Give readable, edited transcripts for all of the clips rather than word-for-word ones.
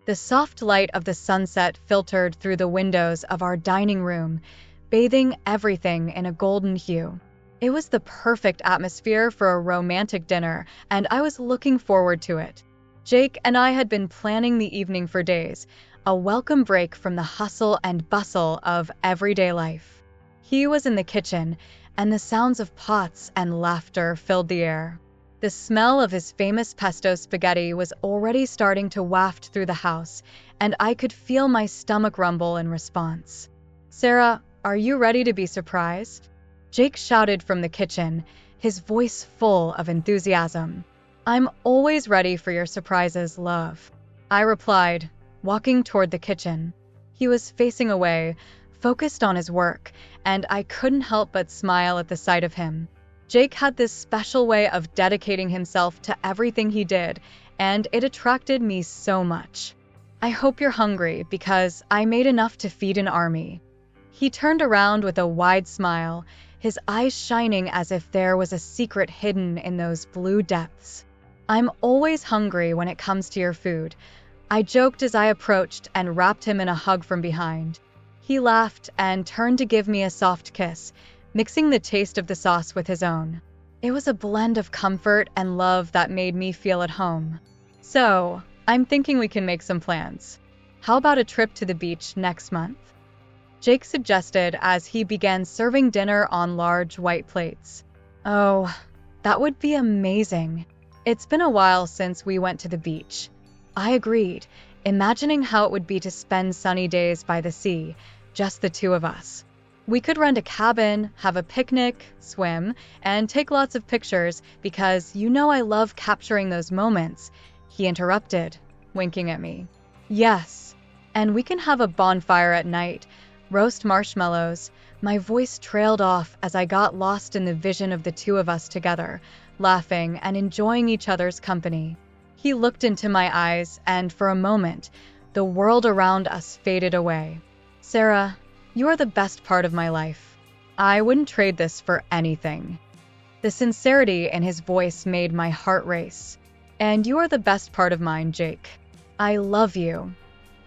The soft light of the sunset filtered through the windows of our dining room, bathing everything in a golden hue. It was the perfect atmosphere for a romantic dinner, and I was looking forward to it. Jake and I had been planning the evening for days, a welcome break from the hustle and bustle of everyday life. He was in the kitchen, and the sounds of pots and laughter filled the air. The smell of his famous pesto spaghetti was already starting to waft through the house, and I could feel my stomach rumble in response. "Sarah, are you ready to be surprised?" Jake shouted from the kitchen, his voice full of enthusiasm. "I'm always ready for your surprises, love," I replied, walking toward the kitchen. He was facing away, focused on his work, and I couldn't help but smile at the sight of him. Jake had this special way of dedicating himself to everything he did, and it attracted me so much. "I hope you're hungry, because I made enough to feed an army." He turned around with a wide smile, his eyes shining as if there was a secret hidden in those blue depths. "I'm always hungry when it comes to your food," I joked as I approached and wrapped him in a hug from behind. He laughed and turned to give me a soft kiss, mixing the taste of the sauce with his own. It was a blend of comfort and love that made me feel at home. "So, I'm thinking we can make some plans. How about a trip to the beach next month?" Jake suggested as he began serving dinner on large white plates. "Oh, that would be amazing. It's been a while since we went to the beach." I agreed, imagining how it would be to spend sunny days by the sea, just the two of us. "We could rent a cabin, have a picnic, swim, and take lots of pictures because you know I love capturing those moments," he interrupted, winking at me. "Yes, and we can have a bonfire at night, roast marshmallows." My voice trailed off as I got lost in the vision of the two of us together, laughing and enjoying each other's company. He looked into my eyes, and for a moment, the world around us faded away. "Sarah, you are the best part of my life. I wouldn't trade this for anything." The sincerity in his voice made my heart race. "And you are the best part of mine, Jake. I love you,"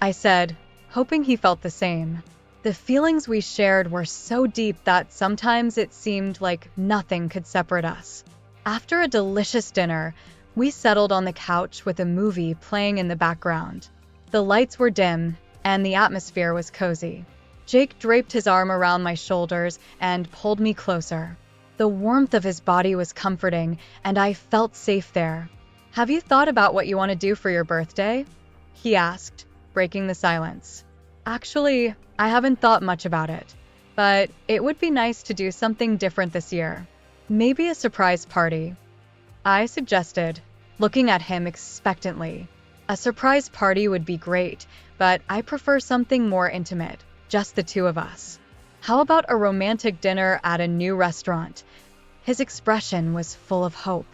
I said, hoping he felt the same. The feelings we shared were so deep that sometimes it seemed like nothing could separate us. After a delicious dinner, we settled on the couch with a movie playing in the background. The lights were dim, and the atmosphere was cozy. Jake draped his arm around my shoulders and pulled me closer. The warmth of his body was comforting, and I felt safe there. "Have you thought about what you want to do for your birthday?" he asked, breaking the silence. "Actually, I haven't thought much about it, but it would be nice to do something different this year. Maybe a surprise party," I suggested, looking at him expectantly. "A surprise party would be great, but I prefer something more intimate. Just the two of us." "How about a romantic dinner at a new restaurant?" His expression was full of hope.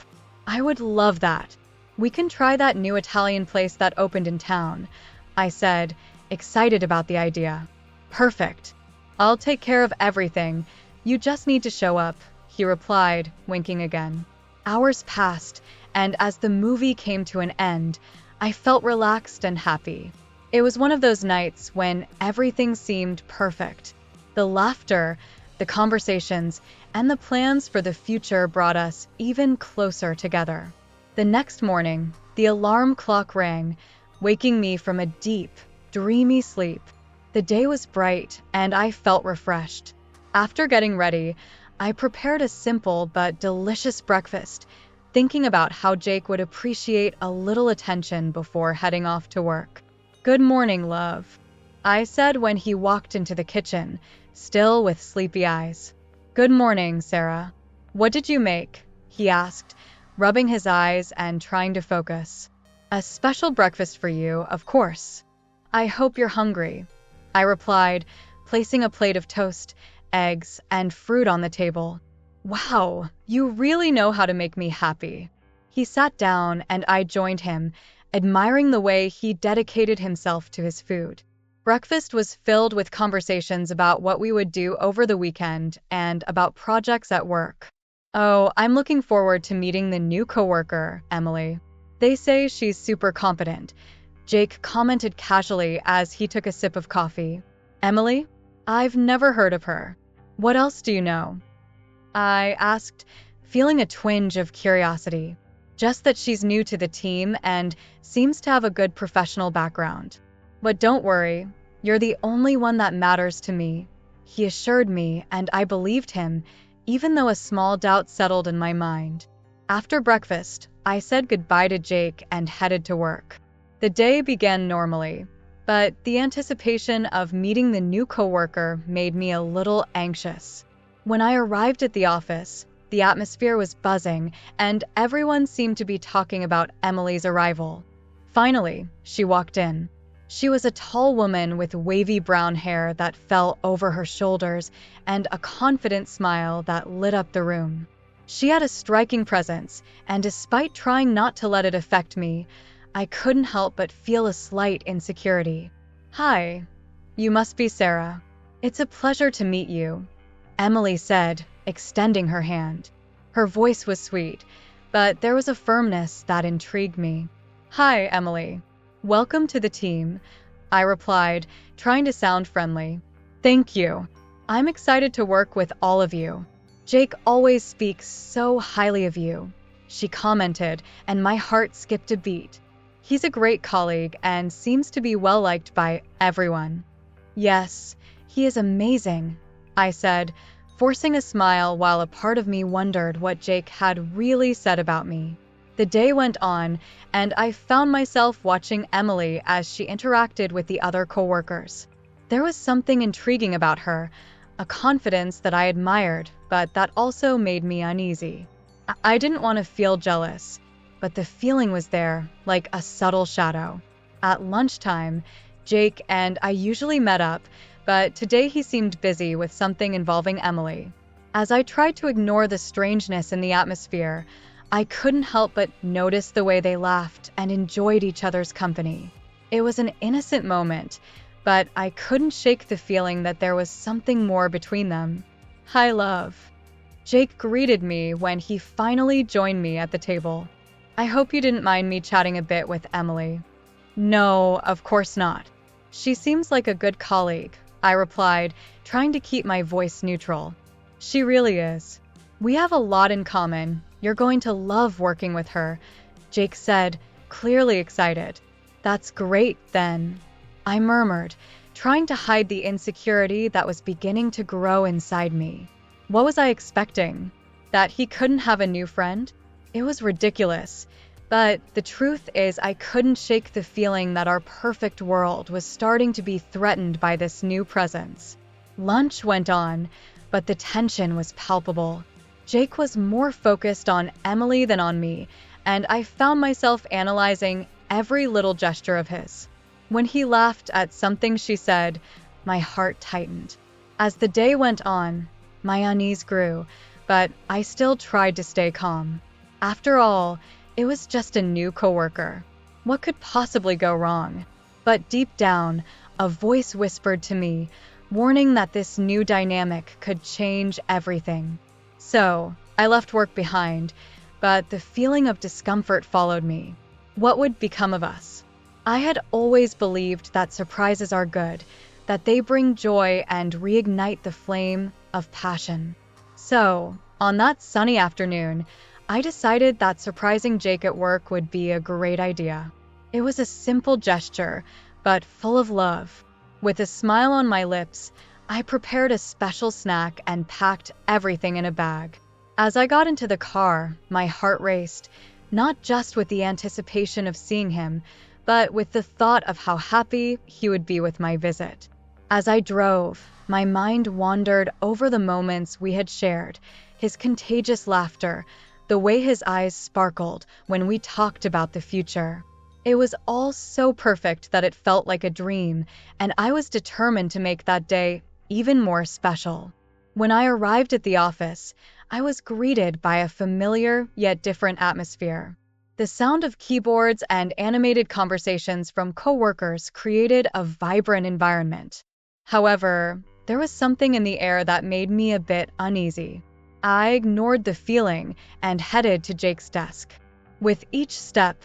"I would love that. We can try that new Italian place that opened in town," I said, excited about the idea. "Perfect. I'll take care of everything. You just need to show up," he replied, winking again. Hours passed, and as the movie came to an end, I felt relaxed and happy. It was one of those nights when everything seemed perfect. The laughter, the conversations, and the plans for the future brought us even closer together. The next morning, the alarm clock rang, waking me from a deep, dreamy sleep. The day was bright, and I felt refreshed. After getting ready, I prepared a simple but delicious breakfast, thinking about how Jake would appreciate a little attention before heading off to work. "Good morning, love," I said when he walked into the kitchen, still with sleepy eyes. "Good morning, Sarah. What did you make?" he asked, rubbing his eyes and trying to focus. "A special breakfast for you, of course." "I hope you're hungry," I replied, placing a plate of toast, eggs, and fruit on the table. "Wow, you really know how to make me happy." He sat down and I joined him, admiring the way he dedicated himself to his food. Breakfast was filled with conversations about what we would do over the weekend and about projects at work. "Oh, I'm looking forward to meeting the new coworker, Emily. They say she's super competent. Jake commented casually as he took a sip of coffee. Emily? I've never heard of her. What else do you know? I asked, feeling a twinge of curiosity. Just that she's new to the team and seems to have a good professional background. But don't worry, you're the only one that matters to me, he assured me, and I believed him, even though a small doubt settled in my mind. After breakfast, I said goodbye to Jake and headed to work. The day began normally, but the anticipation of meeting the new coworker made me a little anxious. When I arrived at the office, the atmosphere was buzzing, and everyone seemed to be talking about Emily's arrival. Finally, she walked in. She was a tall woman with wavy brown hair that fell over her shoulders and a confident smile that lit up the room. She had a striking presence, and despite trying not to let it affect me, I couldn't help but feel a slight insecurity. Hi, you must be Sarah. It's a pleasure to meet you, Emily said, extending her hand. Her voice was sweet, but there was a firmness that intrigued me. Hi, Emily. Welcome to the team, I replied, trying to sound friendly. Thank you. I'm excited to work with all of you. Jake always speaks so highly of you, she commented, and my heart skipped a beat. He's a great colleague and seems to be well liked by everyone. Yes, he is amazing, I said, forcing a smile while a part of me wondered what Jake had really said about me. The day went on, and I found myself watching Emily as she interacted with the other coworkers. There was something intriguing about her, a confidence that I admired, but that also made me uneasy. I didn't want to feel jealous, but the feeling was there, like a subtle shadow. At lunchtime, Jake and I usually met up, but today he seemed busy with something involving Emily. As I tried to ignore the strangeness in the atmosphere, I couldn't help but notice the way they laughed and enjoyed each other's company. It was an innocent moment, but I couldn't shake the feeling that there was something more between them. Hi, love. Jake greeted me when he finally joined me at the table. I hope you didn't mind me chatting a bit with Emily. No, of course not. She seems like a good colleague, I replied, trying to keep my voice neutral. She really is. We have a lot in common. You're going to love working with her, Jake said, clearly excited. That's great, then, I murmured, trying to hide the insecurity that was beginning to grow inside me. What was I expecting? That he couldn't have a new friend? It was ridiculous, but the truth is I couldn't shake the feeling that our perfect world was starting to be threatened by this new presence. Lunch went on, but the tension was palpable. Jake was more focused on Emily than on me, and I found myself analyzing every little gesture of his. When he laughed at something she said, my heart tightened. As the day went on, my unease grew, but I still tried to stay calm. After all, it was just a new coworker. What could possibly go wrong? But deep down, a voice whispered to me, warning that this new dynamic could change everything. So, I left work behind, but the feeling of discomfort followed me. What would become of us? I had always believed that surprises are good, that they bring joy and reignite the flame of passion. So, on that sunny afternoon, I decided that surprising Jake at work would be a great idea. It was a simple gesture, but full of love. With a smile on my lips, I prepared a special snack and packed everything in a bag. As I got into the car, my heart raced, not just with the anticipation of seeing him, but with the thought of how happy he would be with my visit. As I drove, my mind wandered over the moments we had shared, his contagious laughter, the way his eyes sparkled when we talked about the future. It was all so perfect that it felt like a dream, and I was determined to make that day even more special. When I arrived at the office, I was greeted by a familiar yet different atmosphere. The sound of keyboards and animated conversations from coworkers created a vibrant environment. However, there was something in the air that made me a bit uneasy. I ignored the feeling and headed to Jake's desk. With each step,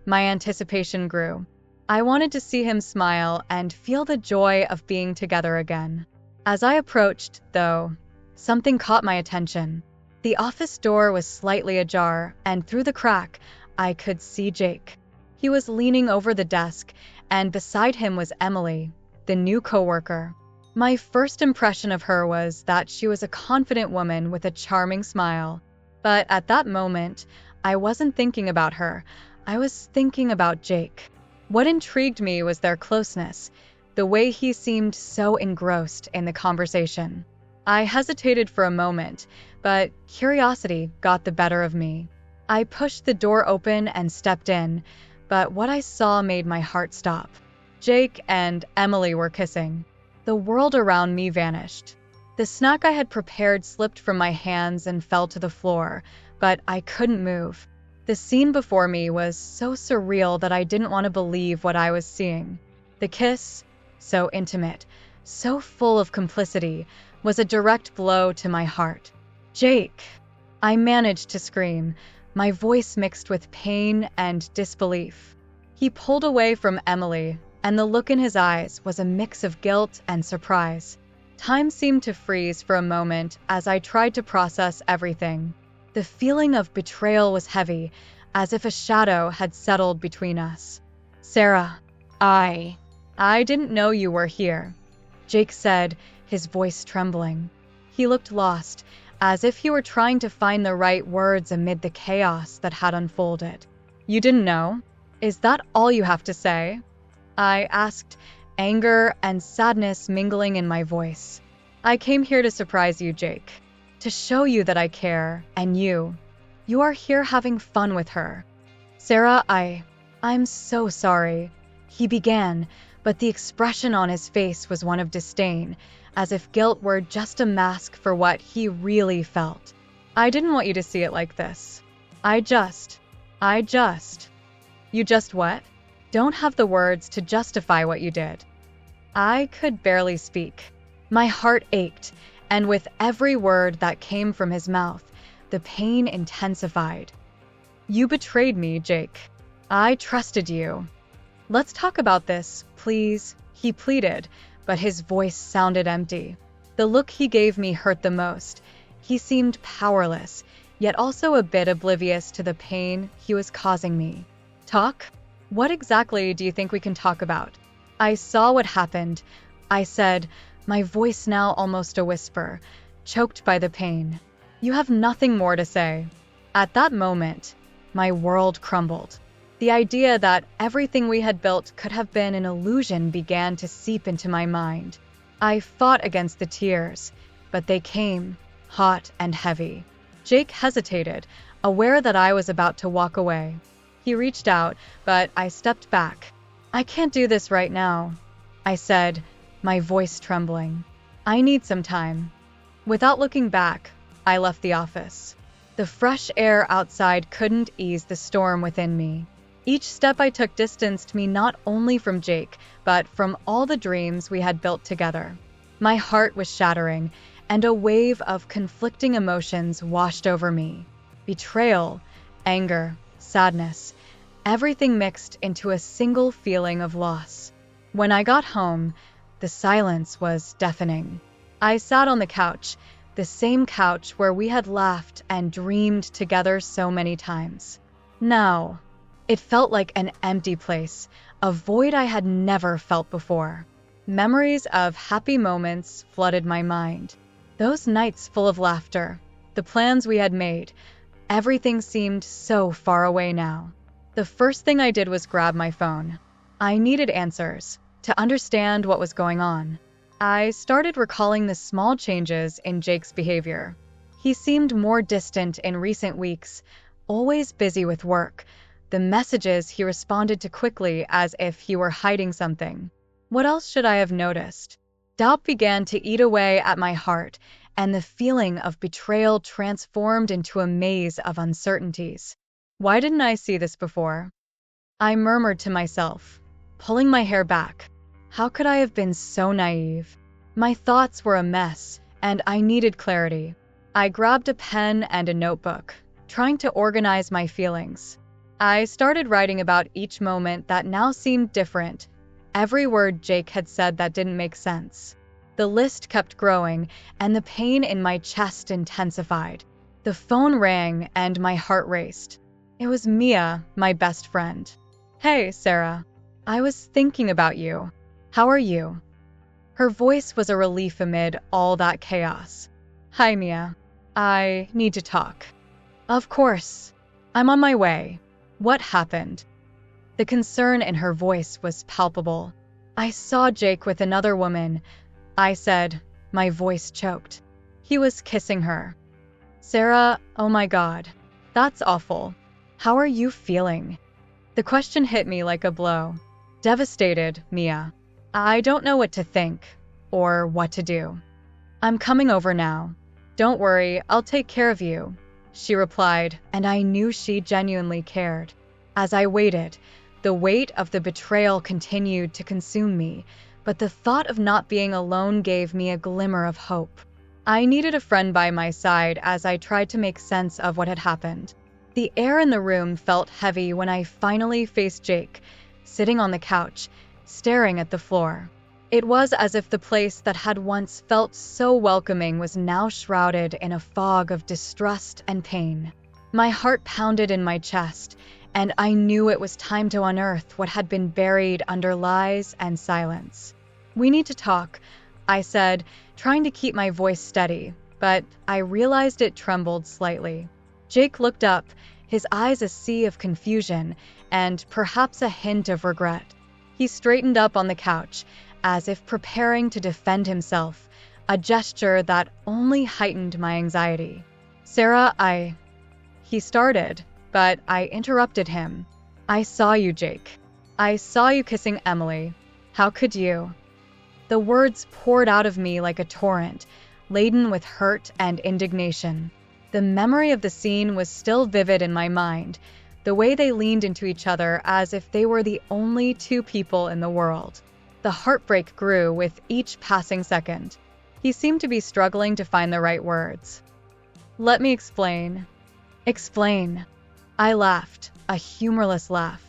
my anticipation grew. I wanted to see him smile and feel the joy of being together again. As I approached, though, something caught my attention. The office door was slightly ajar, and through the crack, I could see Jake. He was leaning over the desk, and beside him was Emily, the new coworker. My first impression of her was that she was a confident woman with a charming smile. But at that moment, I wasn't thinking about her. I was thinking about Jake. What intrigued me was their closeness, the way he seemed so engrossed in the conversation. I hesitated for a moment, but curiosity got the better of me. I pushed the door open and stepped in, but what I saw made my heart stop. Jake and Emily were kissing. The world around me vanished. The snack I had prepared slipped from my hands and fell to the floor, but I couldn't move. The scene before me was so surreal that I didn't want to believe what I was seeing. The kiss, so intimate, so full of complicity, was a direct blow to my heart. Jake! I managed to scream, my voice mixed with pain and disbelief. He pulled away from Emily, and the look in his eyes was a mix of guilt and surprise. Time seemed to freeze for a moment as I tried to process everything. The feeling of betrayal was heavy, as if a shadow had settled between us. Sarah, I didn't know you were here, Jake said, his voice trembling. He looked lost, as if he were trying to find the right words amid the chaos that had unfolded. You didn't know? Is that all you have to say? I asked, anger and sadness mingling in my voice. I came here to surprise you, Jake. To show you that I care, and you are here having fun with her. Sarah, I'm so sorry, he began, but the expression on his face was one of disdain, as if guilt were just a mask for what he really felt. I didn't want you to see it like this. You just what? Don't have the words to justify what you did. I could barely speak. My heart ached, and with every word that came from his mouth, the pain intensified. You betrayed me, Jake. I trusted you. Let's talk about this, please, he pleaded, but his voice sounded empty. The look he gave me hurt the most. He seemed powerless, yet also a bit oblivious to the pain he was causing me. Talk? What exactly do you think we can talk about? I saw what happened, I said, my voice now almost a whisper, choked by the pain. You have nothing more to say. At that moment, my world crumbled. The idea that everything we had built could have been an illusion began to seep into my mind. I fought against the tears, but they came, hot and heavy. Jake hesitated, aware that I was about to walk away. He reached out, but I stepped back. I can't do this right now, I said, my voice trembling. I need some time. Without looking back, I left the office. The fresh air outside couldn't ease the storm within me. Each step I took distanced me not only from Jake, but from all the dreams we had built together. My heart was shattering, and a wave of conflicting emotions washed over me. Betrayal, anger, sadness, everything mixed into a single feeling of loss. When I got home, the silence was deafening. I sat on the couch, the same couch where we had laughed and dreamed together so many times. Now, it felt like an empty place, a void I had never felt before. Memories of happy moments flooded my mind. Those nights full of laughter, the plans we had made, everything seemed so far away now. The first thing I did was grab my phone. I needed answers, to understand what was going on. I started recalling the small changes in Jake's behavior. He seemed more distant in recent weeks, always busy with work. The messages he responded to quickly as if he were hiding something. What else should I have noticed? Doubt began to eat away at my heart, and the feeling of betrayal transformed into a maze of uncertainties. Why didn't I see this before? I murmured to myself, pulling my hair back. How could I have been so naive? My thoughts were a mess, and I needed clarity. I grabbed a pen and a notebook, trying to organize my feelings. I started writing about each moment that now seemed different, every word Jake had said that didn't make sense. The list kept growing, and the pain in my chest intensified. The phone rang, and my heart raced. It was Mia, my best friend. "Hey, Sarah. I was thinking about you. How are you?" Her voice was a relief amid all that chaos. "Hi, Mia. I need to talk." "Of course. I'm on my way. What happened?" The concern in her voice was palpable. "I saw Jake with another woman," I said, my voice choked. "He was kissing her." "Sarah, oh my God. That's awful. How are you feeling?" The question hit me like a blow. "Devastated, Mia. I don't know what to think or what to do." "I'm coming over now. Don't worry, I'll take care of you," she replied, and I knew she genuinely cared. As I waited, the weight of the betrayal continued to consume me, but the thought of not being alone gave me a glimmer of hope. I needed a friend by my side as I tried to make sense of what had happened. The air in the room felt heavy when I finally faced Jake, sitting on the couch, staring at the floor. It was as if the place that had once felt so welcoming was now shrouded in a fog of distrust and pain. My heart pounded in my chest, and I knew it was time to unearth what had been buried under lies and silence. "We need to talk," I said, trying to keep my voice steady, but I realized it trembled slightly. Jake looked up, his eyes a sea of confusion and perhaps a hint of regret. He straightened up on the couch, as if preparing to defend himself, a gesture that only heightened my anxiety. "Sarah, He started, but I interrupted him. "I saw you, Jake. I saw you kissing Emily. How could you?" The words poured out of me like a torrent, laden with hurt and indignation. The memory of the scene was still vivid in my mind, the way they leaned into each other as if they were the only two people in the world. The heartbreak grew with each passing second. He seemed to be struggling to find the right words. "Let me explain." "Explain." I laughed, a humorless laugh.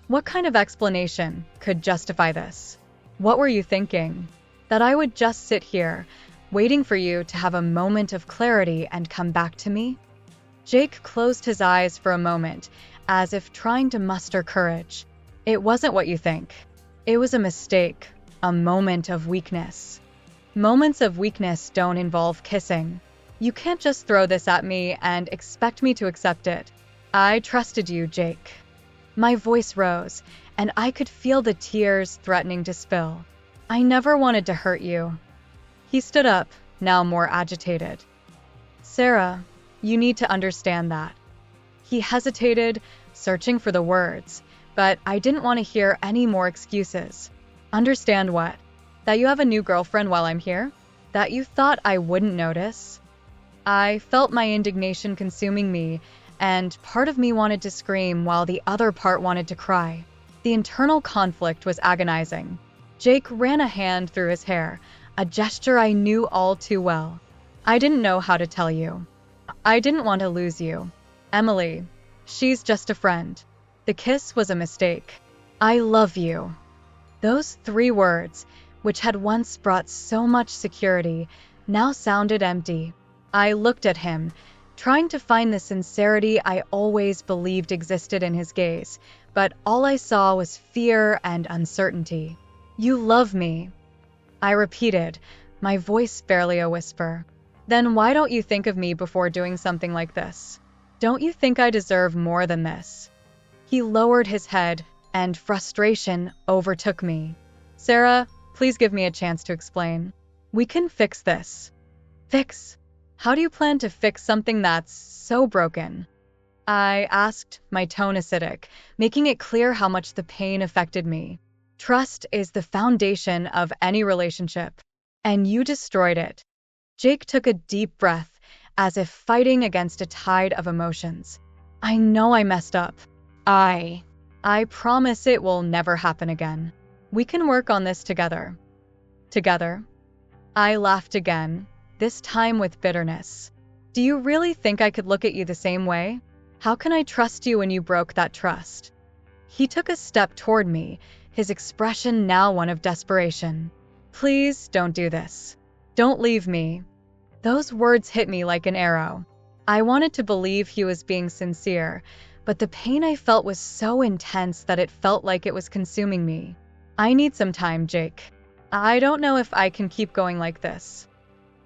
What kind of explanation could justify this? "What were you thinking?" That I would just sit here, waiting for you to have a moment of clarity and come back to me? Jake closed his eyes for a moment, as if trying to muster courage. "It wasn't what you think. It was a mistake, a moment of weakness." Moments of weakness don't involve kissing. You can't just throw this at me and expect me to accept it. I trusted you, Jake. My voice rose, and I could feel the tears threatening to spill. "I never wanted to hurt you." He stood up, now more agitated. "Sarah, you need to understand that." He hesitated, searching for the words, but I didn't want to hear any more excuses. "Understand what? That you have a new girlfriend while I'm here? That you thought I wouldn't notice?" I felt my indignation consuming me, and part of me wanted to scream while the other part wanted to cry. The internal conflict was agonizing. Jake ran a hand through his hair, a gesture I knew all too well. "I didn't know how to tell you. I didn't want to lose you. Emily, she's just a friend. The kiss was a mistake. I love you." Those 3 words, which had once brought so much security, now sounded empty. I looked at him, trying to find the sincerity I always believed existed in his gaze, but all I saw was fear and uncertainty. "You love me," I repeated, my voice barely a whisper. "Then why don't you think of me before doing something like this? Don't you think I deserve more than this?" He lowered his head, and frustration overtook me. "Sarah, please give me a chance to explain. We can fix this." "Fix? How do you plan to fix something that's so broken?" I asked, my tone acidic, making it clear how much the pain affected me. "Trust is the foundation of any relationship, and you destroyed it." Jake took a deep breath, as if fighting against a tide of emotions. "I know I messed up. I promise it will never happen again. We can work on this together." "Together?" I laughed again, this time with bitterness. "Do you really think I could look at you the same way? How can I trust you when you broke that trust? He took a step toward me, his expression now one of desperation. Please don't do this. Don't leave me. Those words hit me like an arrow. I wanted to believe he was being sincere, but the pain I felt was so intense that it felt like it was consuming me. I need some time, Jake. I don't know if I can keep going like this.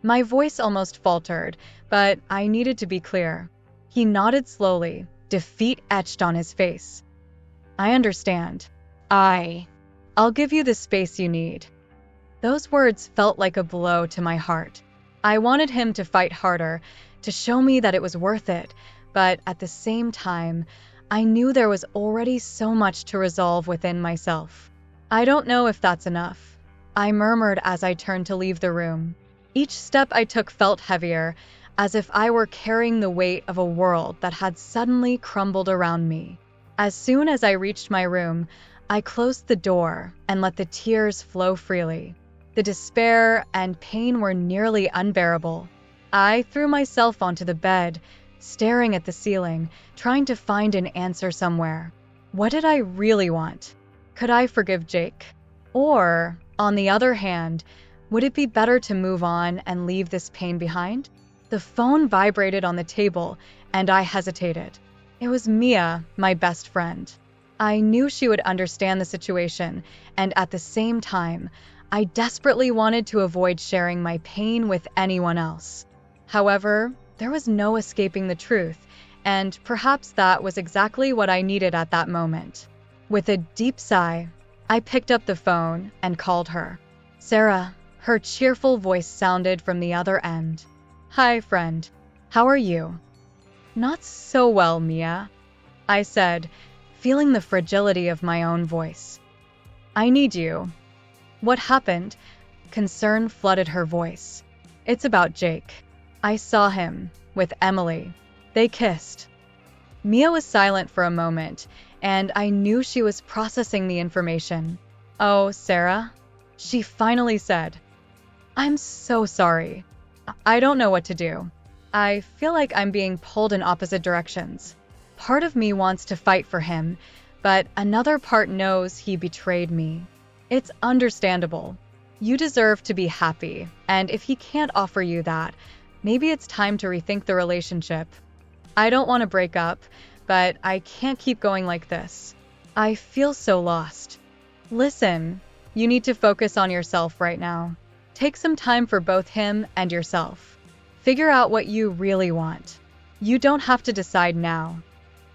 My voice almost faltered, but I needed to be clear. He nodded slowly, defeat etched on his face. I understand. I'll give you the space you need. Those words felt like a blow to my heart. I wanted him to fight harder, to show me that it was worth it, but at the same time, I knew there was already so much to resolve within myself. I don't know if that's enough, I murmured as I turned to leave the room. Each step I took felt heavier, as if I were carrying the weight of a world that had suddenly crumbled around me. As soon as I reached my room, I closed the door and let the tears flow freely. The despair and pain were nearly unbearable. I threw myself onto the bed, staring at the ceiling, trying to find an answer somewhere. What did I really want? Could I forgive Jake? Or, on the other hand, would it be better to move on and leave this pain behind? The phone vibrated on the table, and I hesitated. It was Mia, my best friend. I knew she would understand the situation, and at the same time, I desperately wanted to avoid sharing my pain with anyone else. However, there was no escaping the truth, and perhaps that was exactly what I needed at that moment. With a deep sigh, I picked up the phone and called her. Sarah, her cheerful voice sounded from the other end. Hi, friend. How are you? Not so well, Mia, I said, feeling the fragility of my own voice. I need you. What happened? Concern flooded her voice. It's about Jake. I saw him with Emily. They kissed. Mia was silent for a moment, and I knew she was processing the information. Oh, Sarah, she finally said. I'm so sorry. I don't know what to do. I feel like I'm being pulled in opposite directions. Part of me wants to fight for him, but another part knows he betrayed me. It's understandable. You deserve to be happy, and if he can't offer you that, maybe it's time to rethink the relationship. I don't want to break up, but I can't keep going like this. I feel so lost. Listen, you need to focus on yourself right now. Take some time for both him and yourself. Figure out what you really want. You don't have to decide now.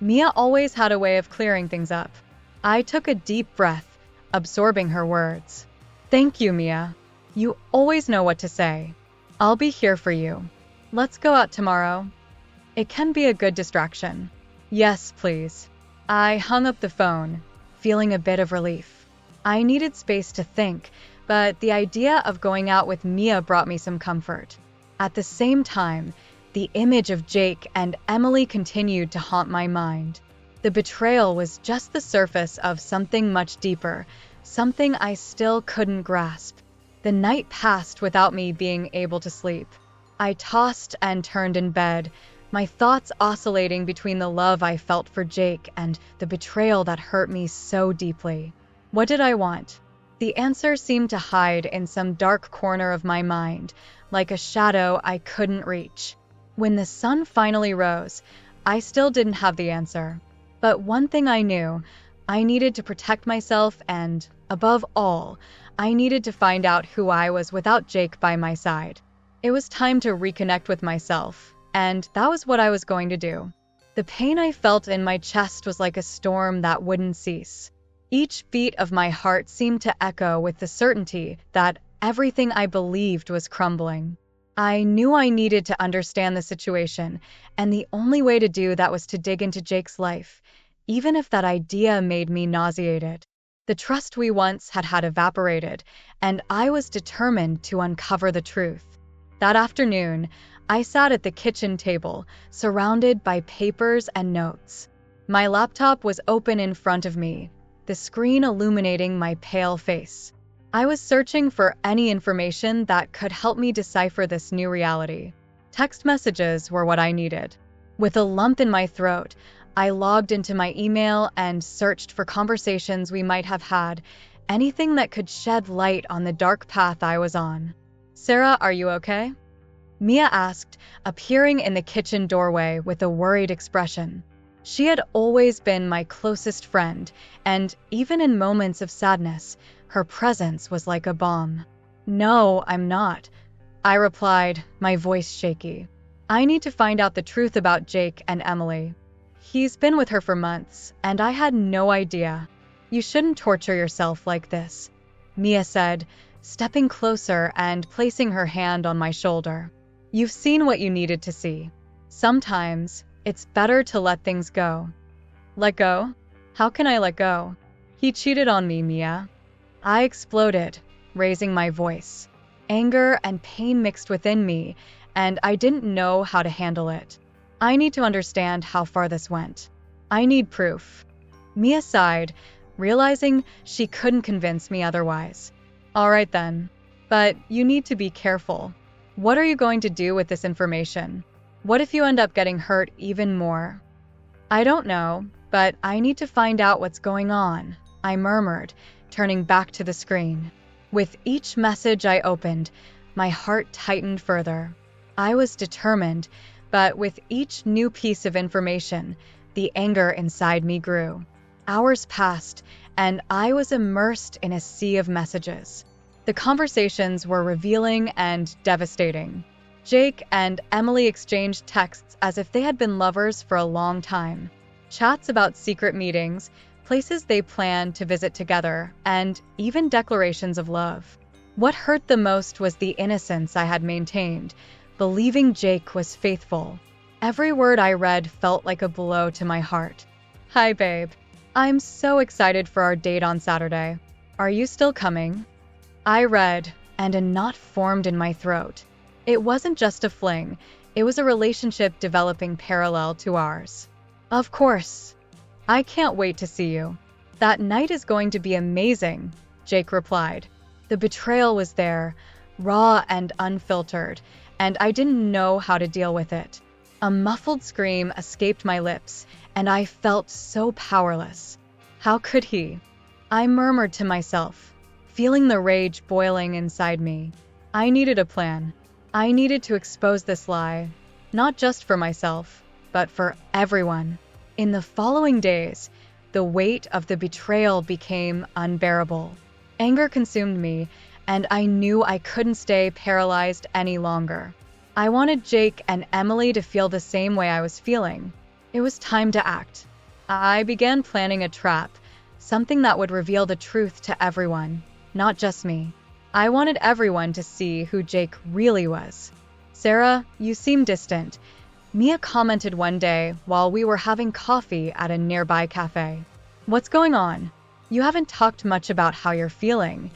Mia always had a way of clearing things up. I took a deep breath, absorbing her words. Thank you, Mia. You always know what to say. I'll be here for you. Let's go out tomorrow. It can be a good distraction. Yes, please. I hung up the phone, feeling a bit of relief. I needed space to think, but the idea of going out with Mia brought me some comfort. At the same time, the image of Jake and Emily continued to haunt my mind. The betrayal was just the surface of something much deeper, something I still couldn't grasp. The night passed without me being able to sleep. I tossed and turned in bed, my thoughts oscillating between the love I felt for Jake and the betrayal that hurt me so deeply. What did I want? The answer seemed to hide in some dark corner of my mind, like a shadow I couldn't reach. When the sun finally rose, I still didn't have the answer. But one thing I knew, I needed to protect myself and, above all, I needed to find out who I was without Jake by my side. It was time to reconnect with myself, and that was what I was going to do. The pain I felt in my chest was like a storm that wouldn't cease. Each beat of my heart seemed to echo with the certainty that everything I believed was crumbling. I knew I needed to understand the situation, and the only way to do that was to dig into Jake's life, even if that idea made me nauseated. The trust we once had evaporated, and I was determined to uncover the truth. That afternoon, I sat at the kitchen table, surrounded by papers and notes. My laptop was open in front of me, the screen illuminating my pale face. I was searching for any information that could help me decipher this new reality. Text messages were what I needed. With a lump in my throat, I logged into my email and searched for conversations we might have had, anything that could shed light on the dark path I was on. "Sarah, are you okay?" Mia asked, appearing in the kitchen doorway with a worried expression. She had always been my closest friend, and even in moments of sadness, her presence was like a balm. "No, I'm not," I replied, my voice shaky. "I need to find out the truth about Jake and Emily. He's been with her for months, and I had no idea." "You shouldn't torture yourself like this," Mia said, stepping closer and placing her hand on my shoulder. "You've seen what you needed to see. Sometimes it's better to let things go." "Let go? How can I let go?" "He cheated on me, Mia." I exploded, raising my voice. Anger and pain mixed within me, and I didn't know how to handle it. "I need to understand how far this went. I need proof." Mia sighed, realizing she couldn't convince me otherwise. "All right then. But you need to be careful. What are you going to do with this information? What if you end up getting hurt even more?" "I don't know, but I need to find out what's going on," I murmured, turning back to the screen. With each message I opened, my heart tightened further. I was determined, but with each new piece of information, the anger inside me grew. Hours passed, and I was immersed in a sea of messages. The conversations were revealing and devastating. Jake and Emily exchanged texts as if they had been lovers for a long time. Chats about secret meetings, places they planned to visit together, and even declarations of love. What hurt the most was the innocence I had maintained, believing Jake was faithful. Every word I read felt like a blow to my heart. "Hi, babe. I'm so excited for our date on Saturday. Are you still coming?" I read, and a knot formed in my throat. It wasn't just a fling, it was a relationship developing parallel to ours. "Of course. I can't wait to see you. That night is going to be amazing," Jake replied. The betrayal was there, raw and unfiltered, and I didn't know how to deal with it. A muffled scream escaped my lips, and I felt so powerless. How could he? I murmured to myself, feeling the rage boiling inside me. I needed a plan. I needed to expose this lie, not just for myself, but for everyone. In the following days, the weight of the betrayal became unbearable. Anger consumed me, and I knew I couldn't stay paralyzed any longer. I wanted Jake and Emily to feel the same way I was feeling. It was time to act. I began planning a trap, something that would reveal the truth to everyone, not just me. I wanted everyone to see who Jake really was. "Sarah, you seem distant," Mia commented one day while we were having coffee at a nearby cafe. "What's going on? You haven't talked much about how you're feeling."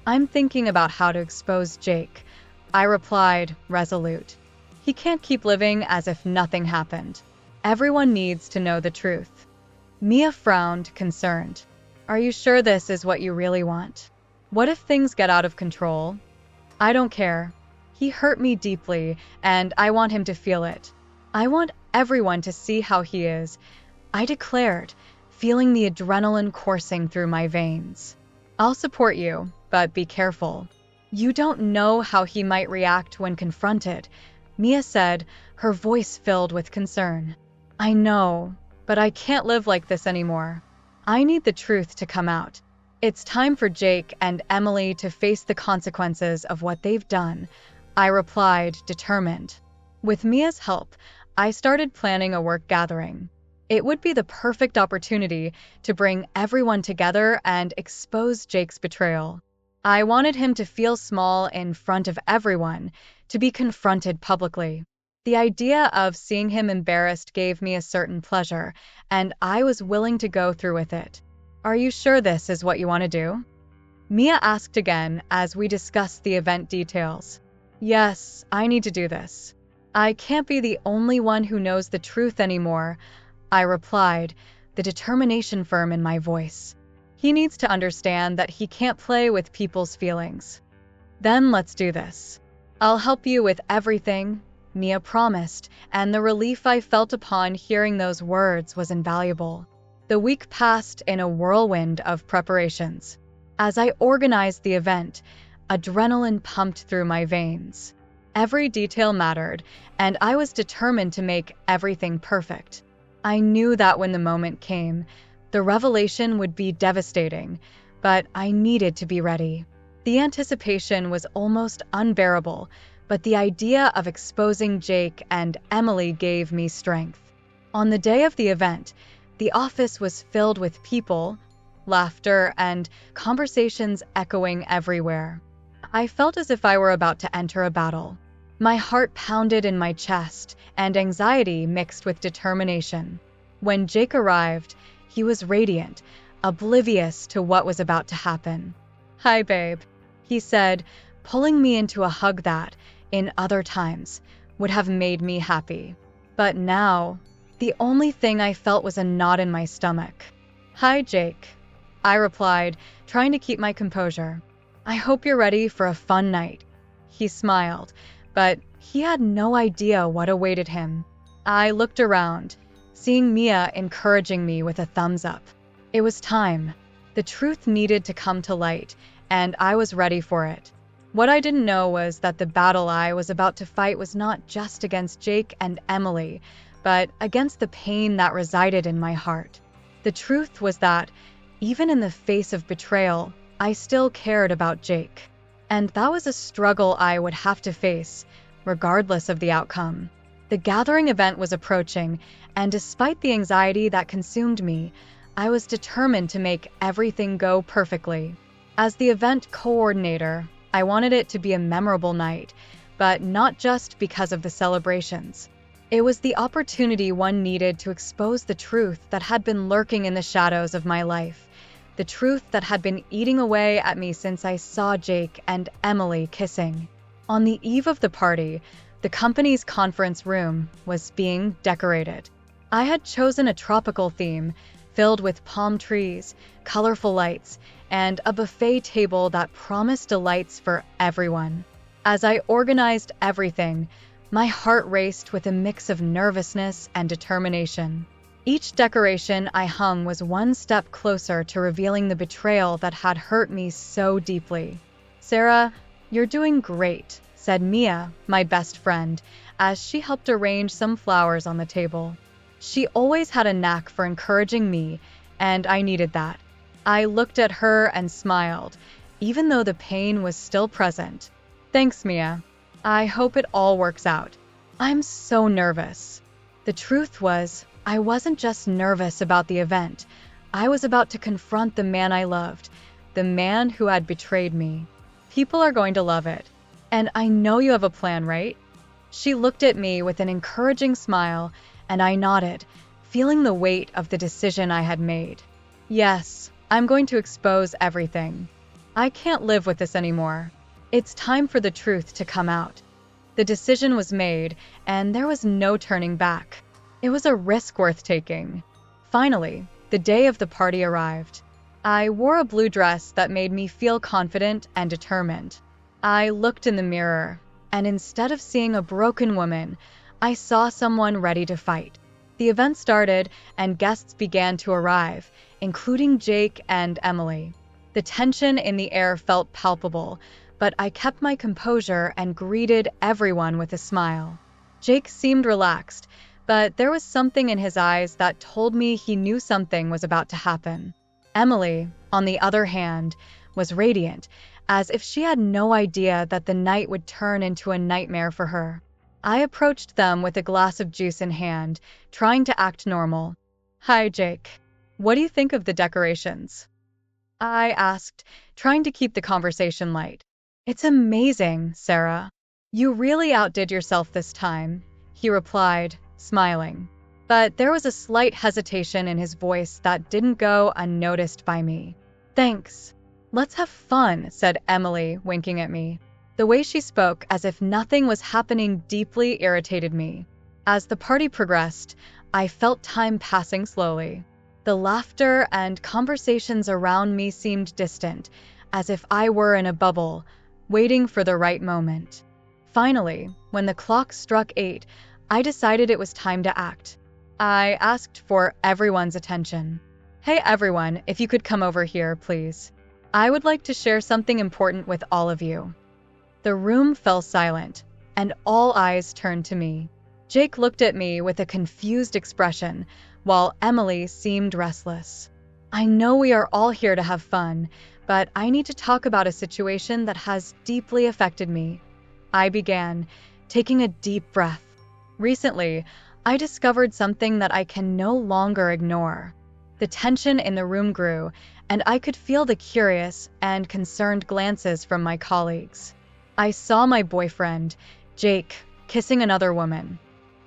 "I'm thinking about how to expose Jake," I replied, resolute. "He can't keep living as if nothing happened. Everyone needs to know the truth." Mia frowned, concerned. "Are you sure this is what you really want? What if things get out of control?" "I don't care. He hurt me deeply, and I want him to feel it. I want everyone to see how he is," I declared, feeling the adrenaline coursing through my veins. "I'll support you, but be careful. You don't know how he might react when confronted," Mia said, her voice filled with concern. "I know, but I can't live like this anymore. I need the truth to come out. It's time for Jake and Emily to face the consequences of what they've done," I replied, determined. With Mia's help, I started planning a work gathering. It would be the perfect opportunity to bring everyone together and expose Jake's betrayal. I wanted him to feel small in front of everyone, to be confronted publicly. The idea of seeing him embarrassed gave me a certain pleasure, and I was willing to go through with it. "Are you sure this is what you want to do?" Mia asked again as we discussed the event details. "Yes, I need to do this. I can't be the only one who knows the truth anymore," I replied, the determination firm in my voice. "He needs to understand that he can't play with people's feelings." "Then let's do this. I'll help you with everything," Mia promised, and the relief I felt upon hearing those words was invaluable. The week passed in a whirlwind of preparations. As I organized the event, adrenaline pumped through my veins. Every detail mattered, and I was determined to make everything perfect. I knew that when the moment came, the revelation would be devastating, but I needed to be ready. The anticipation was almost unbearable, but the idea of exposing Jake and Emily gave me strength. On the day of the event, the office was filled with people, laughter, and conversations echoing everywhere. I felt as if I were about to enter a battle. My heart pounded in my chest, and anxiety mixed with determination. When Jake arrived, he was radiant, oblivious to what was about to happen. "Hi, babe," he said, pulling me into a hug that, in other times, would have made me happy. But now, the only thing I felt was a knot in my stomach. "Hi, Jake," I replied, trying to keep my composure. "I hope you're ready for a fun night." He smiled, but he had no idea what awaited him. I looked around, seeing Mia encouraging me with a thumbs up. It was time. The truth needed to come to light, and I was ready for it. What I didn't know was that the battle I was about to fight was not just against Jake and Emily, but against the pain that resided in my heart. The truth was that, even in the face of betrayal, I still cared about Jake. And that was a struggle I would have to face, regardless of the outcome. The gathering event was approaching, and despite the anxiety that consumed me, I was determined to make everything go perfectly. As the event coordinator, I wanted it to be a memorable night, but not just because of the celebrations. It was the opportunity one needed to expose the truth that had been lurking in the shadows of my life, the truth that had been eating away at me since I saw Jake and Emily kissing. On the eve of the party, the company's conference room was being decorated. I had chosen a tropical theme, filled with palm trees, colorful lights, and a buffet table that promised delights for everyone. As I organized everything, my heart raced with a mix of nervousness and determination. Each decoration I hung was one step closer to revealing the betrayal that had hurt me so deeply. "Sarah, you're doing great," said Mia, my best friend, as she helped arrange some flowers on the table. She always had a knack for encouraging me, and I needed that. I looked at her and smiled, even though the pain was still present. "Thanks, Mia. I hope it all works out." I'm so nervous. The truth was, I wasn't just nervous about the event. I was about to confront the man I loved, the man who had betrayed me. "People are going to love it. And I know you have a plan, right?" She looked at me with an encouraging smile, and I nodded, feeling the weight of the decision I had made. "Yes, I'm going to expose everything. I can't live with this anymore. It's time for the truth to come out." The decision was made, and there was no turning back. It was a risk worth taking. Finally, the day of the party arrived. I wore a blue dress that made me feel confident and determined. I looked in the mirror, and instead of seeing a broken woman, I saw someone ready to fight. The event started, and guests began to arrive, including Jake and Emily. The tension in the air felt palpable, but I kept my composure and greeted everyone with a smile. Jake seemed relaxed, but there was something in his eyes that told me he knew something was about to happen. Emily, on the other hand, was radiant, as if she had no idea that the night would turn into a nightmare for her. I approached them with a glass of juice in hand, trying to act normal. "Hi, Jake. What do you think of the decorations?" I asked, trying to keep the conversation light. "It's amazing, Sarah. You really outdid yourself this time," he replied, smiling. But there was a slight hesitation in his voice that didn't go unnoticed by me. "Thanks. Let's have fun," said Emily, winking at me. The way she spoke as if nothing was happening deeply irritated me. As the party progressed, I felt time passing slowly. The laughter and conversations around me seemed distant, as if I were in a bubble, waiting for the right moment. Finally, When the clock struck 8, I decided it was time to act. I asked for everyone's attention. Hey everyone, if you could come over here, please. I would like to share something important with all of you. The room fell silent, and all eyes turned to me. Jake looked at me with a confused expression, while Emily seemed restless. I know we are all here to have fun, but I need to talk about a situation that has deeply affected me. I began, taking a deep breath. Recently, I discovered something that I can no longer ignore. The tension in the room grew, and I could feel the curious and concerned glances from my colleagues. I saw my boyfriend, Jake, kissing another woman.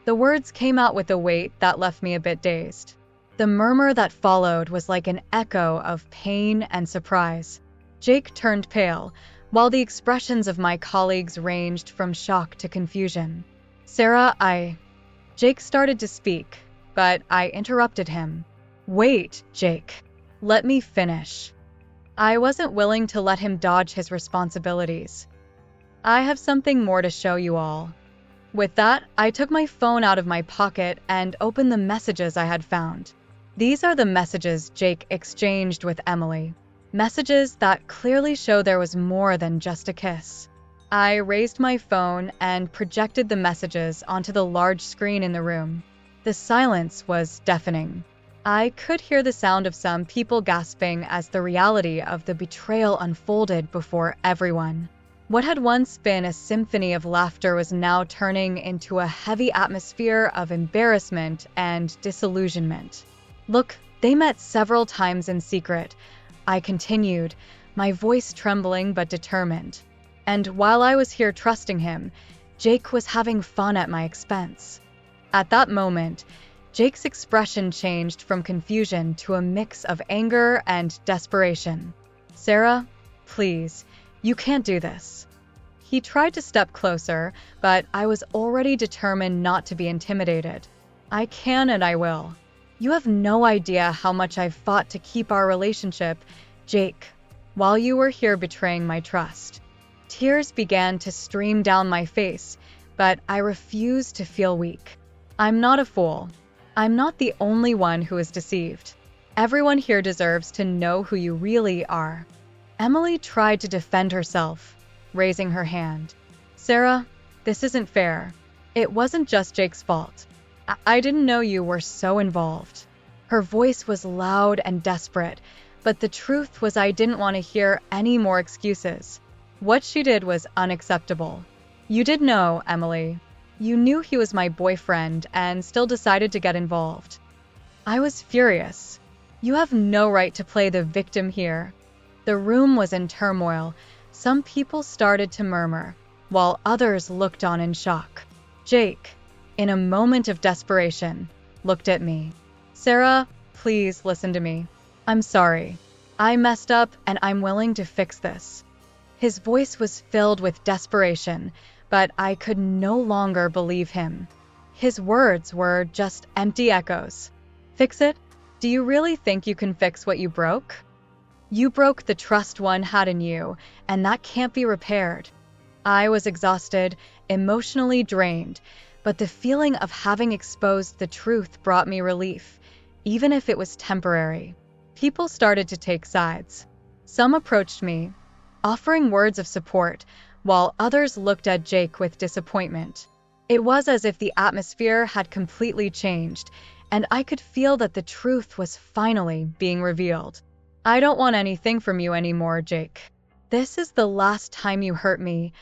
The words came out with a weight that left me a bit dazed. The murmur that followed was like an echo of pain and surprise. Jake turned pale, while the expressions of my colleagues ranged from shock to confusion. Jake started to speak, but I interrupted him. Wait, Jake. Let me finish. I wasn't willing to let him dodge his responsibilities. I have something more to show you all. With that, I took my phone out of my pocket and opened the messages I had found. These are the messages Jake exchanged with Emily. Messages that clearly show there was more than just a kiss. I raised my phone and projected the messages onto the large screen in the room. The silence was deafening. I could hear the sound of some people gasping as the reality of the betrayal unfolded before everyone. What had once been a symphony of laughter was now turning into a heavy atmosphere of embarrassment and disillusionment. Look, they met several times in secret, I continued, my voice trembling but determined. And while I was here trusting him, Jake was having fun at my expense. At that moment, Jake's expression changed from confusion to a mix of anger and desperation. Sarah, please, you can't do this. He tried to step closer, but I was already determined not to be intimidated. I can and I will. You have no idea how much I've fought to keep our relationship, Jake, while you were here betraying my trust. Tears began to stream down my face, but I refused to feel weak. I'm not a fool. I'm not the only one who is deceived. Everyone here deserves to know who you really are. Emily tried to defend herself, raising her hand. Sarah, this isn't fair. It wasn't just Jake's fault. I didn't know you were so involved. Her voice was loud and desperate, but the truth was I didn't want to hear any more excuses. What she did was unacceptable. You did know, Emily. You knew he was my boyfriend and still decided to get involved. I was furious. You have no right to play the victim here. The room was in turmoil. Some people started to murmur, while others looked on in shock. Jake, in a moment of desperation, looked at me. Sarah, please listen to me. I'm sorry. I messed up and I'm willing to fix this. His voice was filled with desperation, but I could no longer believe him. His words were just empty echoes. Fix it? Do you really think you can fix what you broke? You broke the trust one had in you, and that can't be repaired. I was exhausted, emotionally drained, but the feeling of having exposed the truth brought me relief, even if it was temporary. People started to take sides. Some approached me, offering words of support, while others looked at Jake with disappointment. It was as if the atmosphere had completely changed, and I could feel that the truth was finally being revealed. I don't want anything from you anymore, Jake. This is the last time you hurt me,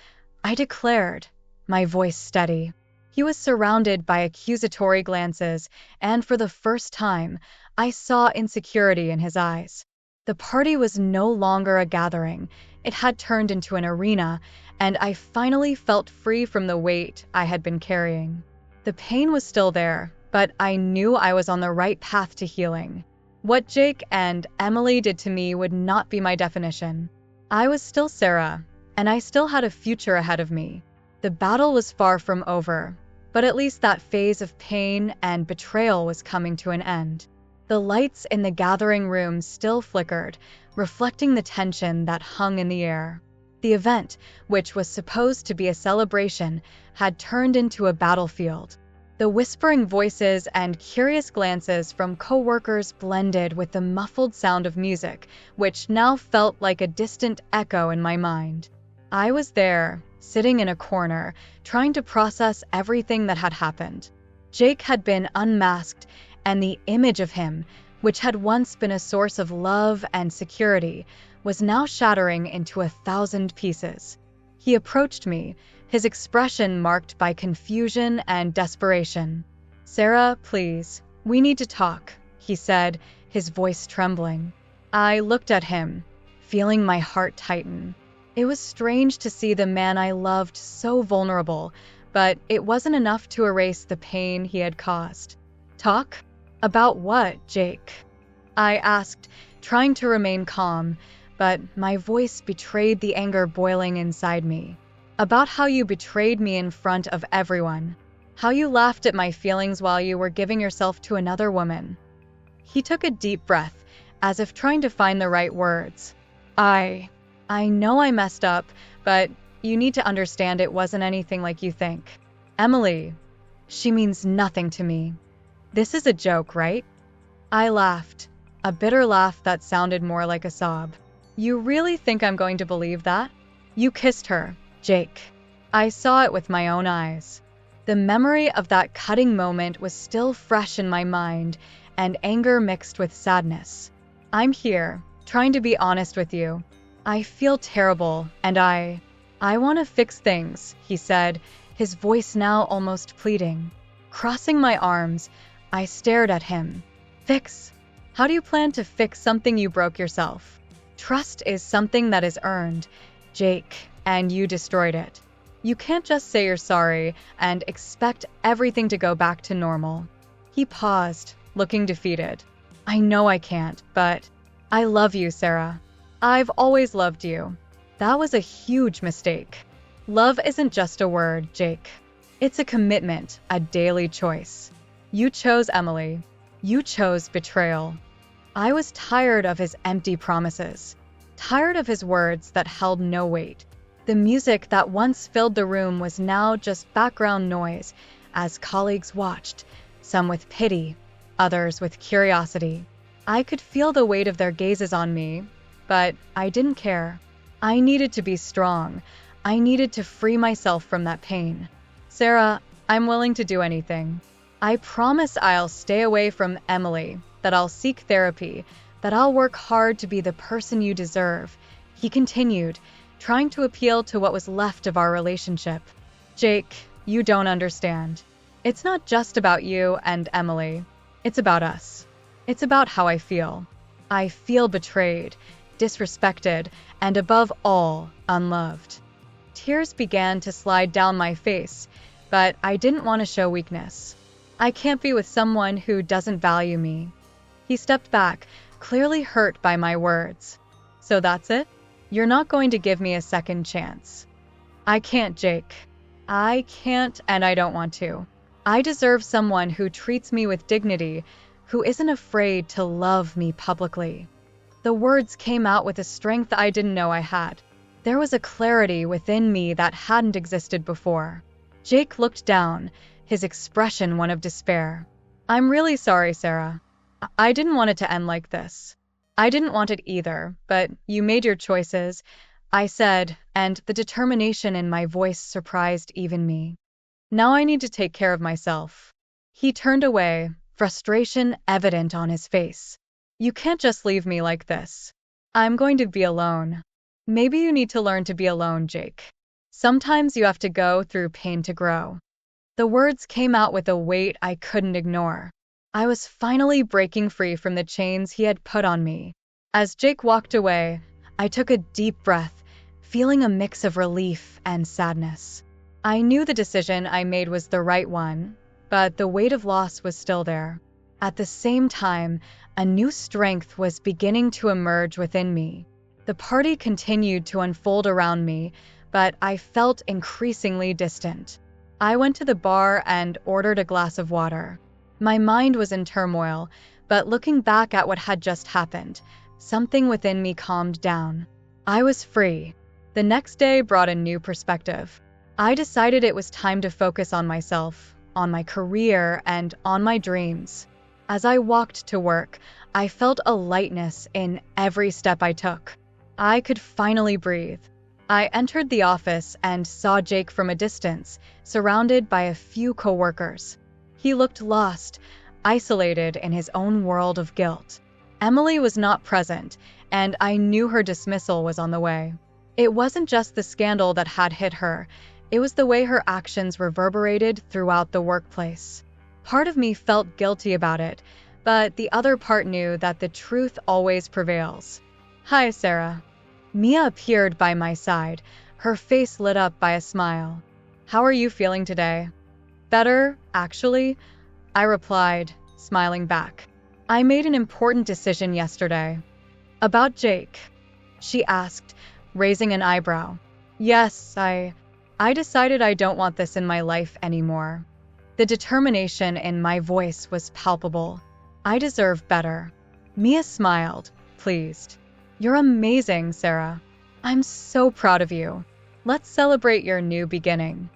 I declared, my voice steady. He was surrounded by accusatory glances, and for the first time, I saw insecurity in his eyes. The party was no longer a gathering. It had turned into an arena, and I finally felt free from the weight I had been carrying. The pain was still there, but I knew I was on the right path to healing. What Jake and Emily did to me would not be my definition. I was still Sarah, and I still had a future ahead of me. The battle was far from over, but at least that phase of pain and betrayal was coming to an end. The lights in the gathering room still flickered, reflecting the tension that hung in the air. The event, which was supposed to be a celebration, had turned into a battlefield. The whispering voices and curious glances from coworkers blended with the muffled sound of music, which now felt like a distant echo in my mind. I was there, sitting in a corner, trying to process everything that had happened. Jake had been unmasked, and the image of him, which had once been a source of love and security, was now shattering into 1,000 pieces. He approached me, his expression marked by confusion and desperation. "Sarah, please, we need to talk," he said, his voice trembling. I looked at him, feeling my heart tighten. It was strange to see the man I loved so vulnerable, but it wasn't enough to erase the pain he had caused. "Talk? About what, Jake?" I asked, trying to remain calm, but my voice betrayed the anger boiling inside me. "About how you betrayed me in front of everyone. How you laughed at my feelings while you were giving yourself to another woman." He took a deep breath, as if trying to find the right words. I know I messed up, but you need to understand it wasn't anything like you think. Emily, she means nothing to me. This is a joke, right?" I laughed, a bitter laugh that sounded more like a sob. "You really think I'm going to believe that? You kissed her, Jake." I saw it with my own eyes. The memory of that cutting moment was still fresh in my mind, and anger mixed with sadness. "I'm here, trying to be honest with you. I feel terrible, and I want to fix things," he said, his voice now almost pleading. Crossing my arms, I stared at him. "Fix? How do you plan to fix something you broke yourself? Trust is something that is earned, Jake, and you destroyed it. You can't just say you're sorry and expect everything to go back to normal." He paused, looking defeated. "I know I can't, but I love you, Sarah. I've always loved you. That was a huge mistake. Love isn't just a word, Jake. It's a commitment, a daily choice. You chose Emily. You chose betrayal." I was tired of his empty promises, tired of his words that held no weight. The music that once filled the room was now just background noise as colleagues watched, some with pity, others with curiosity. I could feel the weight of their gazes on me, but I didn't care. I needed to be strong. I needed to free myself from that pain. "Sarah, I'm willing to do anything. I promise I'll stay away from Emily, that I'll seek therapy, that I'll work hard to be the person you deserve," he continued, trying to appeal to what was left of our relationship. "Jake, you don't understand. It's not just about you and Emily. It's about us. It's about how I feel. I feel betrayed, disrespected, and above all, unloved." Tears began to slide down my face, but I didn't want to show weakness. "I can't be with someone who doesn't value me." He stepped back, clearly hurt by my words. "So that's it? You're not going to give me a second chance?" "I can't, Jake. I can't, and I don't want to. I deserve someone who treats me with dignity, who isn't afraid to love me publicly." The words came out with a strength I didn't know I had. There was a clarity within me that hadn't existed before. Jake looked down, his expression one of despair. "I'm really sorry, Sarah. I didn't want it to end like this. I didn't want it either, but you made your choices," I said, and the determination in my voice surprised even me. "Now I need to take care of myself." He turned away, frustration evident on his face. "You can't just leave me like this. I'm going to be alone." "Maybe you need to learn to be alone, Jake. Sometimes you have to go through pain to grow." The words came out with a weight I couldn't ignore. I was finally breaking free from the chains he had put on me. As Jake walked away, I took a deep breath, feeling a mix of relief and sadness. I knew the decision I made was the right one, but the weight of loss was still there. At the same time, a new strength was beginning to emerge within me. The party continued to unfold around me, but I felt increasingly distant. I went to the bar and ordered a glass of water. My mind was in turmoil, but looking back at what had just happened, something within me calmed down. I was free. The next day brought a new perspective. I decided it was time to focus on myself, on my career, and on my dreams. As I walked to work, I felt a lightness in every step I took. I could finally breathe. I entered the office and saw Jake from a distance, surrounded by a few coworkers. He looked lost, isolated in his own world of guilt. Emily was not present, and I knew her dismissal was on the way. It wasn't just the scandal that had hit her, it was the way her actions reverberated throughout the workplace. Part of me felt guilty about it, but the other part knew that the truth always prevails. "Hi, Sarah." Mia appeared by my side, her face lit up by a smile. "How are you feeling today?" "Better, actually," I replied, smiling back. "I made an important decision yesterday." "About Jake?" she asked, raising an eyebrow. "Yes, I decided I don't want this in my life anymore." The determination in my voice was palpable. "I deserve better." Mia smiled, pleased. "You're amazing, Sarah. I'm so proud of you. Let's celebrate your new beginning."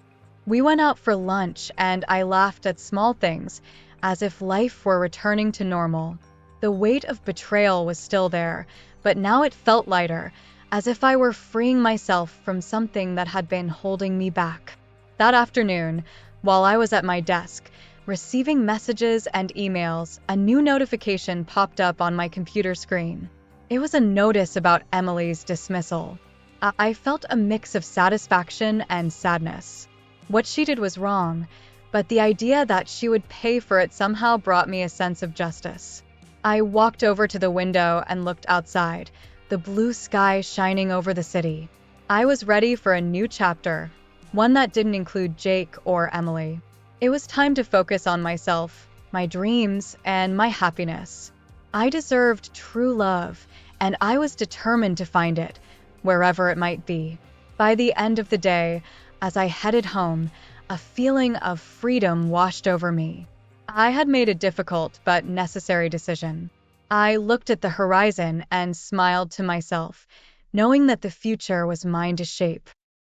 We went out for lunch and I laughed at small things, as if life were returning to normal. The weight of betrayal was still there, but now it felt lighter, as if I were freeing myself from something that had been holding me back. That afternoon, while I was at my desk, receiving messages and emails, a new notification popped up on my computer screen. It was a notice about Emily's dismissal. I felt a mix of satisfaction and sadness. What she did was wrong, but the idea that she would pay for it somehow brought me a sense of justice. I walked over to the window and looked outside, the blue sky shining over the city. I was ready for a new chapter, one that didn't include Jake or Emily. It was time to focus on myself, my dreams, and my happiness. I deserved true love, and I was determined to find it, wherever it might be. By the end of the day, as I headed home, a feeling of freedom washed over me. I had made a difficult but necessary decision. I looked at the horizon and smiled to myself, knowing that the future was mine to shape.